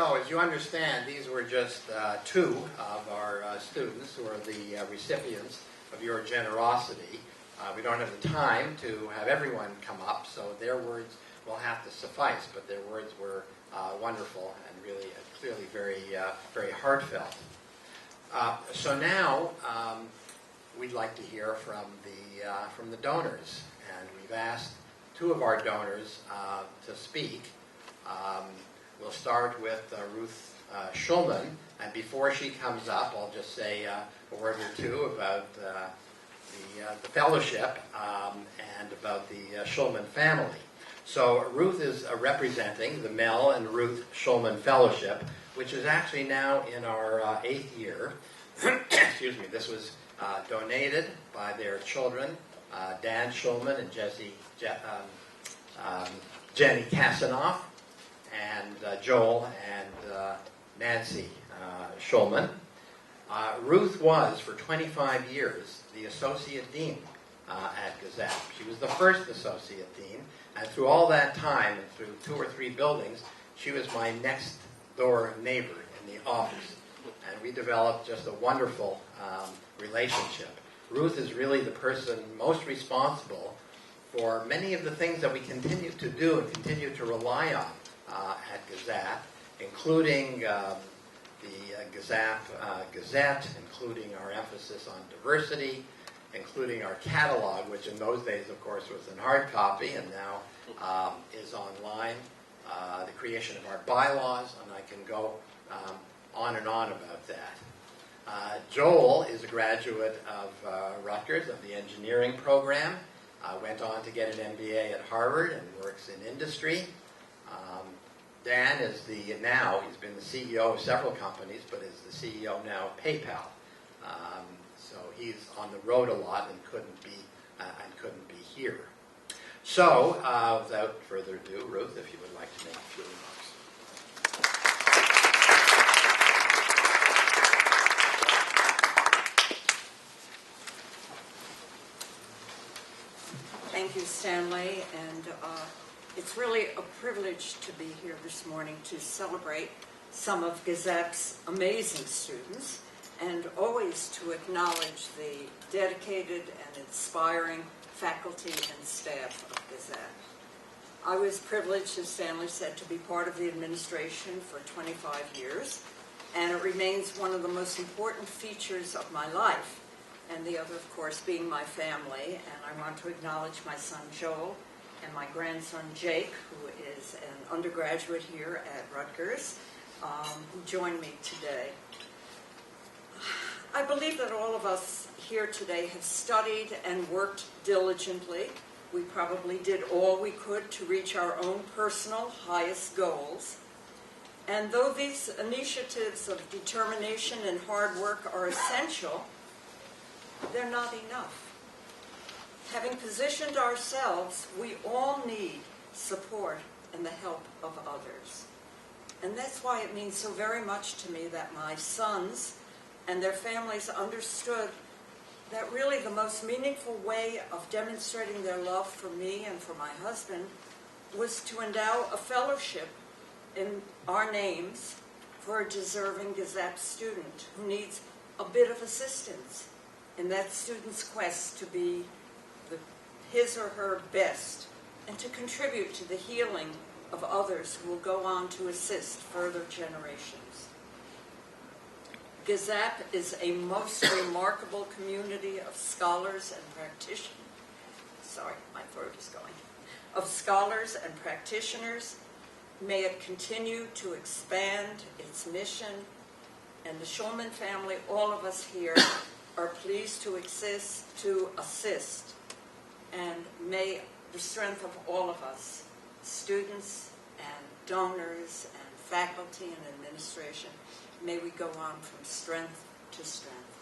So, as you understand, these were just two of our students who are the recipients of your generosity. We don't have the time to have everyone come up, so their words will have to suffice, but their words were wonderful and really, clearly very heartfelt. So now, we'd like to hear from the donors, and we've asked two of our donors to speak. We'll start with Ruth Schulman, and before she comes up, I'll just say a word or two about the fellowship and about the Schulman family. So Ruth is representing the Mel and Ruth Schulman Fellowship, which is actually now in our 8th year. Excuse me. This was donated by their children, Dan Schulman and Jenny Kasanoff, and Joel and Nancy Schulman. Ruth was, for 25 years, the Associate Dean at GSAPP. She was the first Associate Dean, and through all that time, and through 2 or 3 buildings, she was my next-door neighbor in the office. And we developed just a wonderful relationship. Ruth is really the person most responsible for many of the things that we continue to do and continue to rely on at GSAPP, including the GSAPP Gazette, including our emphasis on diversity, including our catalog, which in those days, of course, was in hard copy and now is online, the creation of our bylaws, and I can go on and on about that. Joel is a graduate of Rutgers, of the engineering program, went on to get an MBA at Harvard and works in industry. Dan is he's been the CEO of several companies, but is the CEO now of PayPal. So he's on the road a lot and couldn't be here. So, without further ado, Ruth, if you would like to make a few remarks. Thank you, Stanley, and it's really a privilege to be here this morning to celebrate some of GSAPP's amazing students, and always to acknowledge the dedicated and inspiring faculty and staff of GSAPP. I was privileged, as Stanley said, to be part of the administration for 25 years, and it remains one of the most important features of my life, and the other, of course, being my family. And I want to acknowledge my son Joel and my grandson Jake, who is an undergraduate here at Rutgers, who joined me today. I believe that all of us here today have studied and worked diligently. We probably did all we could to reach our own personal highest goals. And though these initiatives of determination and hard work are essential, they're not enough. Having positioned ourselves, we all need support and the help of others. And that's why it means so very much to me that my sons and their families understood that really the most meaningful way of demonstrating their love for me and for my husband was to endow a fellowship in our names for a deserving GSAPP student who needs a bit of assistance in that student's quest to be his or her best, and to contribute to the healing of others who will go on to assist further generations. GSAPP is a most remarkable community of scholars and practitioners. Sorry, my throat is going. Of scholars and practitioners. May it continue to expand its mission, and the Schulman family, all of us here, are pleased to assist, and may the strength of all of us, students and donors and faculty and administration, may we go on from strength to strength.